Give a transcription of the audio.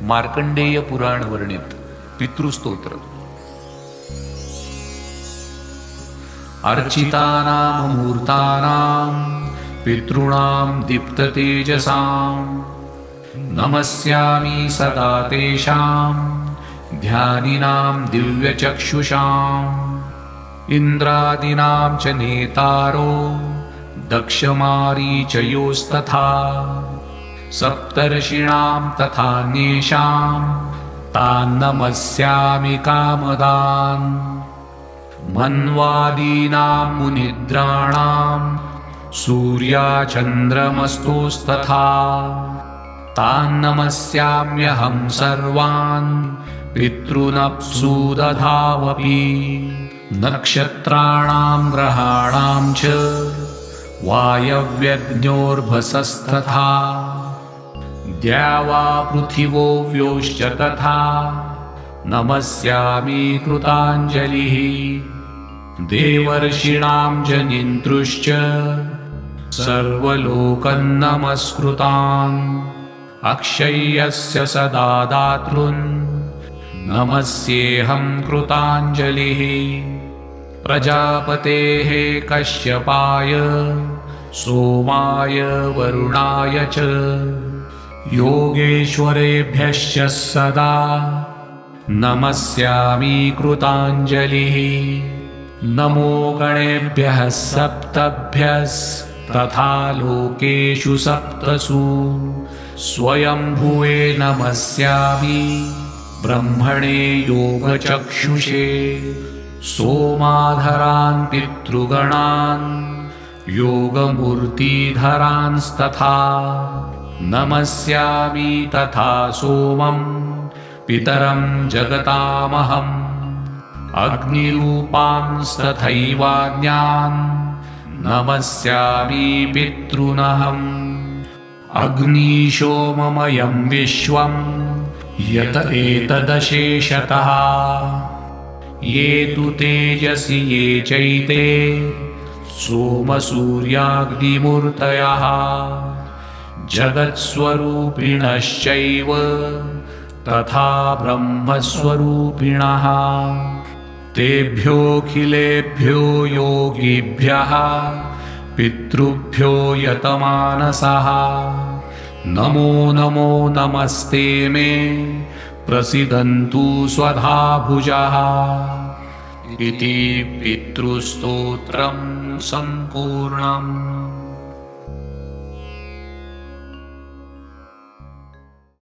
मार्कंडेय पुराण वर्णित पितृस्तोत्र। अर्चितानां मूर्तानां पितॄणां दीप्ततेजसां नमस्यामि सदा तेषां ध्यानिनां दिव्यचक्षुषाम्। इन्द्रादीनां च नेतारो दक्षमारीचयोस्तथा सप्तर्षीणां तथान्येषां तान् नमस्यामि कामदान्। मन्वादीनां मुनिद्राणां सूर्याचन्द्रमस्तुस्तथा तान् नमस्याम्यहं सर्वान् पितॄनप्सु दधावपि। नक्षत्राणां ग्रहाणां च वायव्यग्न्योर्भसस्तथा द्यावा पृथिवो व्योश्च तथा नमस्यामि कृताञ्जलिः। देवर्षीणां जनिन्तृश्च सर्वलोकन् नमस्कृतान्। अक्षय्यस्य सदा दातॄन् नमस्येऽहं कृताञ्जलिः। प्रजापतेः कश्यपाय सोमाय वरुणाय च योगेश्वरेभ्यश्च सदा नमस्यामि कृताञ्जलिः। नमो गणेभ्यः सप्तभ्यस्तथा लोकेषु सप्तसु स्वयंभुवे नमस्यामि ब्रह्मणे योगचक्षुषे। सोमाधरान् पितृगणान् योगमूर्तिधरांस्तथा नमस्यामि तथा सोमं पितरं जगतामहम्। अग्निरूपांस्तथैवान्यान् नमस्यामि पितॄनहम्। अग्निशोममयं विश्वं यत एतदशेषतः ये तु तेजसि ये चैते सोमसूर्याग्निमूर्तयः जगत्स्वरूपिणश्चैव तथा ब्रह्मस्वरूपिणः। तेभ्योऽखिलेभ्यो योगिभ्यः पितृभ्यो यतमानसः नमो नमो नमस्ते मे प्रसीदन्तु स्वधाभुजः। इति पितृस्तोत्रं सम्पूर्णम्।